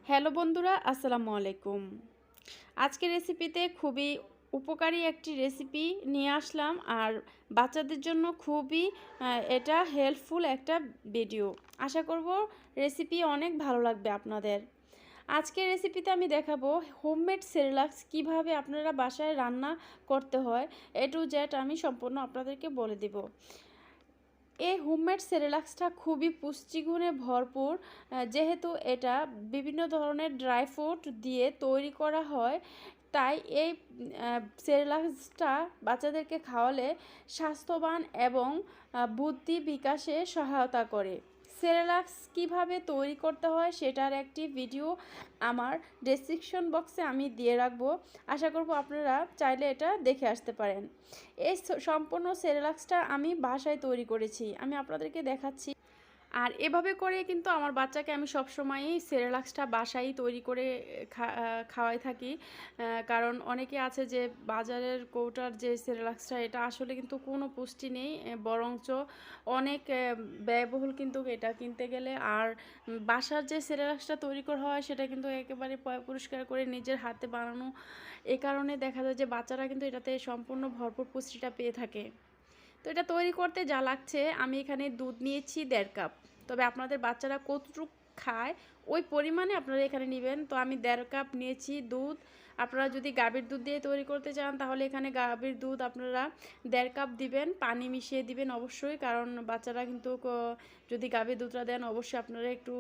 Hello বন্ধুরা, আসসালামু আলাইকুম। আজকের রেসিপিতে খুবই উপকারী একটি রেসিপি নিয়ে আসলাম, আর বাচ্চাদের জন্য খুবই এটা হেল্পফুল একটা ভিডিও। আশা করব রেসিপি অনেক ভালো লাগবে আপনাদের। আজকের রেসিপিতে আমি দেখাবো হোমমেড সেরেলাক্স কিভাবে আপনারা বাসায় রান্না করতে হয়। এ টু জেড আমি সম্পূর্ণ আপনাদেরকে বলে দিব। এই হোমমেড সেরেলাক্সটা খুবই পুষ্টিগুণে ভরপুর, যেহেতু এটা বিভিন্ন ধরনের ড্রাই ফ্রুট দিয়ে তৈরি করা হয়। তাই এই সেরেলাক্সটা বাচ্চাদেরকে খাওয়ালে স্বাস্থ্যবান এবং বুদ্ধি বিকাশে সহায়তা করে। সেরেলাক্স কিভাবে তৈরি করতে হয় সেটার একটি ভিডিও আমার ডেসক্রিপশন বক্সে আমি দিয়ে রাখবো। আশা করব আপনারা চাইলে এটা দেখে আসতে পারেন। এই সম্পূর্ণ সেরেলাক্সটা আমি বাসায় তৈরি করেছি, আমি আপনাদেরকে দেখাচ্ছি। আর এভাবে করে কিন্তু আমার বাচ্চাকে আমি সবসময়ই সেরেলাক্সটা বাসায় তৈরি করে খাওয়াই থাকি। কারণ অনেকে আছে যে বাজারের কৌটার যে সেরেলাক্সটা, এটা আসলে কিন্তু কোনো পুষ্টি নেই, বরঞ্চ অনেক ব্যয়বহুল কিন্তু এটা কিনতে গেলে। আর বাসার যে সেরেলাক্সটা তৈরি করা হয় সেটা কিন্তু একেবারে পরিষ্কার করে নিজের হাতে বানানো। এ কারণে দেখা যায় যে বাচ্চারা কিন্তু এটাতে সম্পূর্ণ ভরপুর পুষ্টিটা পেয়ে থাকে। তো এটা তৈরি করতে যা লাগছে, আমি এখানে দুধ নিয়েছি 1.5 কাপ। তবে আপনাদের বাচ্চারা কতটুকু খায় ওই পরিমাণে আপনারা এখানে নেবেন। তো আমি 1.5 কাপ নিয়েছি দুধ। আপনারা যদি গাভীর দুধ দিয়ে তৈরি করতে চান তাহলে এখানে গাভীর দুধ আপনারা 1.5 কাপ দিবেন, পানি মিশিয়ে দিবেন অবশ্যই, কারণ বাচ্চারা কিন্তু যদি গাভীর দুধটা দেন অবশ্যই আপনারা একটু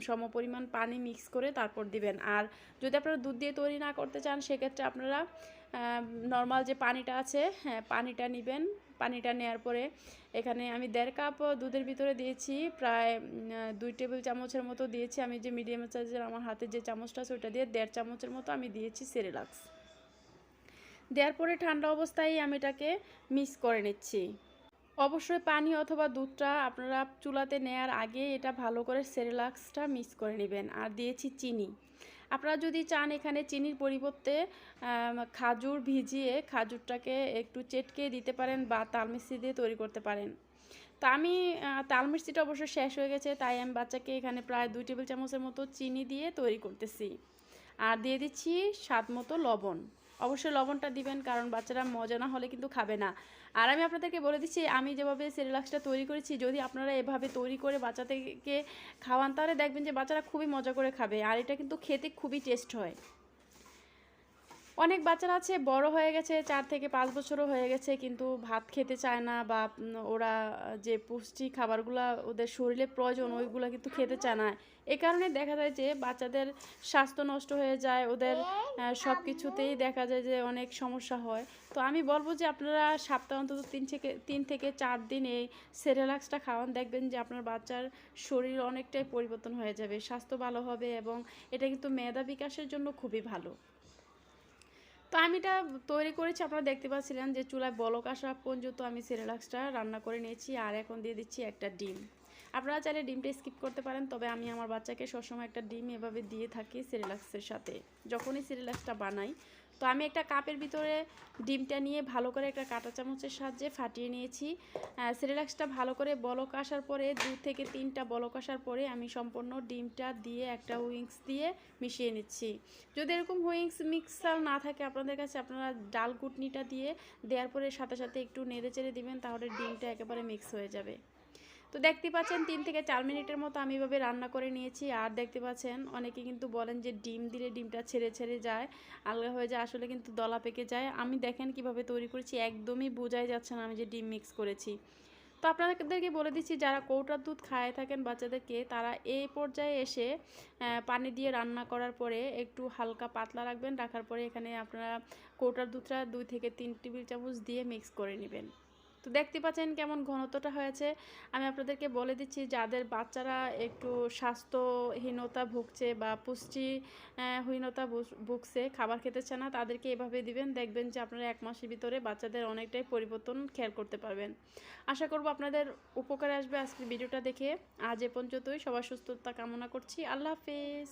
সমপরিমাণ পানি মিক্স করে তারপর দিবেন। আর যদি আপনারা দুধ দিয়ে তৈরি না করতে চান সেক্ষেত্রে আপনারা নর্মাল যে পানিটা আছে, হ্যাঁ পানিটা নেবেন। পানিটা নেওয়ার পরে এখানে আমি 1.5 কাপ দুধের ভিতরে দিয়েছি প্রায় 2 টেবিল চামচের মতো দিয়েছি। আমি যে মিডিয়াম সাইজের আমার হাতে যে চামচটা আছে ওটা দিয়ে 1.5 চামচের মতো আমি দিয়েছি সেরেলাক্স। দেওয়ার পরে ঠান্ডা অবস্থায় আমি এটাকে মিক্স করে নিচ্ছি। অবশ্যই পানি অথবা দুধটা আপনারা চুলাতে নেয়ার আগে এটা ভালো করে সেরেলাক্সটা মিক্স করে নেবেন। আর দিয়েছি চিনি। আপনারা যদি চান এখানে চিনির পরিবর্তে খাজুর ভিজিয়ে খাজুরটাকে একটু চেটকে দিতে পারেন বা তালমিষ্টি দিয়ে তৈরি করতে পারেন। তো আমি তালমিষ্টিটা অবশ্য শেষ হয়ে গেছে, তাই আমি বাচ্চাকে এখানে প্রায় 2 টেবিল চামচের মতো চিনি দিয়ে তৈরি করতেছি। আর দিয়ে দিচ্ছি স্বাদ মতো লবণ। অবশ্যই লবণটা দিবেন, কারণ বাচ্চারা মজা না হলে কিন্তু খাবে না। আর আমি আপনাদেরকে বলে দিচ্ছি, আমি যেভাবে সেরেলাক্সটা তৈরি করেছি, যদি আপনারা এভাবে তৈরি করে বাচ্চাদেরকে খাওয়ান তাহলে দেখবেন যে বাচ্চারা খুবই মজা করে খাবে। আর এটা কিন্তু খেতে খুবই টেস্ট হয়। অনেক বাচ্চারা আছে বড় হয়ে গেছে, 4 থেকে 5 বছরও হয়ে গেছে, কিন্তু ভাত খেতে চায় না, বা ওরা যে পুষ্টি খাবারগুলো ওদের শরীরে প্রয়োজন ওইগুলো কিন্তু খেতে চায় না। এ কারণে দেখা যায় যে বাচ্চাদের স্বাস্থ্য নষ্ট হয়ে যায়, ওদের সব কিছুতেই দেখা যায় যে অনেক সমস্যা হয়। তো আমি বলবো যে আপনারা সপ্তাহে অন্তত 3 থেকে 4 দিন এই সেরেলাক্সটা খাওয়ান, দেখবেন যে আপনার বাচ্চার শরীর অনেকটাই পরিবর্তন হয়ে যাবে, স্বাস্থ্য ভালো হবে, এবং এটা কিন্তু মেধা বিকাশের জন্য খুবই ভালো। তো আমি এটা তৈরি করেছি, আপনারা দেখতে পাচ্ছিলেন যে চুলায় বলক আসা পর্যন্ত আমি সেরেলাক্সটা রান্না করে নিয়েছি। আর এখন দিয়ে দিচ্ছি একটা ডিম। আপনারা চাইলে ডিমটা স্কিপ করতে পারেন, তবে আমি আমার বাচ্চাকে সবসময় একটা ডিম এভাবে দিয়ে থাকি সেরেলাক্সের সাথে যখনই সেরেলাক্সটা বানাই। তো আমি একটা কাপের ভিতরে ডিমটা নিয়ে ভালো করে একটা কাঁটা চামচের সাহায্যে ফাটিয়ে নিয়েছি। সেরেলাক্সটা ভালো করে বলক আসার পরে 2 থেকে 3টা বলক আসার পরে আমি সম্পূর্ণ ডিমটা দিয়ে একটা উইংস দিয়ে মিশিয়ে নিচ্ছি। যদি এরকম উইংস মিক্সার না থাকে আপনাদের কাছে, আপনারা ডাল কুটনিটা দিয়ে দেওয়ার পরে সাথে সাথে একটু নেড়ে চেড়ে দিবেন, তাহলে ডিমটা একেবারে মিক্স হয়ে যাবে। তো দেখতে পাচ্ছেন 3 থেকে 4 মিনিটের মতো আমি এভাবে রান্না করে নিয়েছি। আর দেখতে পাচ্ছেন অনেকে কিন্তু বলেন যে ডিম দিলে ডিমটা ছেড়ে ছেড়ে যায়, আলগা হয়ে যায়, আসলে কিন্তু দলা পেকে যায়। আমি দেখেন কিভাবে তৈরি করেছি, একদমই বোঝাই যাচ্ছে না আমি যে ডিম মিক্স করেছি। তো আপনাদেরকে বলে দিচ্ছি, যারা কৌটার দুধ খায় থাকেন বাচ্চাদেরকে, তারা এই পর্যায়ে এসে পানি দিয়ে রান্না করার পরে একটু হালকা পাতলা রাখবেন, রাখার পরে এখানে আপনারা কৌটার দুধটা 2 থেকে 3 টেবিল চামচ দিয়ে মিক্স করে নেবেন। তো দেখতে পাচ্ছেন কেমন ঘনত্বটা হয়েছে। আমি আপনাদেরকে বলে দিচ্ছি, যাদের বাচ্চারা একটু স্বাস্থ্যহীনতা ভুগছে বা পুষ্টিহীনতা ভুগছে, খাবার খেতে চায় না, তাদেরকে এভাবে দিবেন, দেখবেন যে আপনারা 1 মাসের ভিতরে বাচ্চাদের অনেকটাই পরিবর্তন খেয়াল করতে পারবেন। আশা করব আপনাদের উপকারে আসবে আজকের ভিডিওটা দেখে। আজ এ পর্যন্তই, সবার সুস্থতা কামনা করছি। আল্লাহ হাফেজ।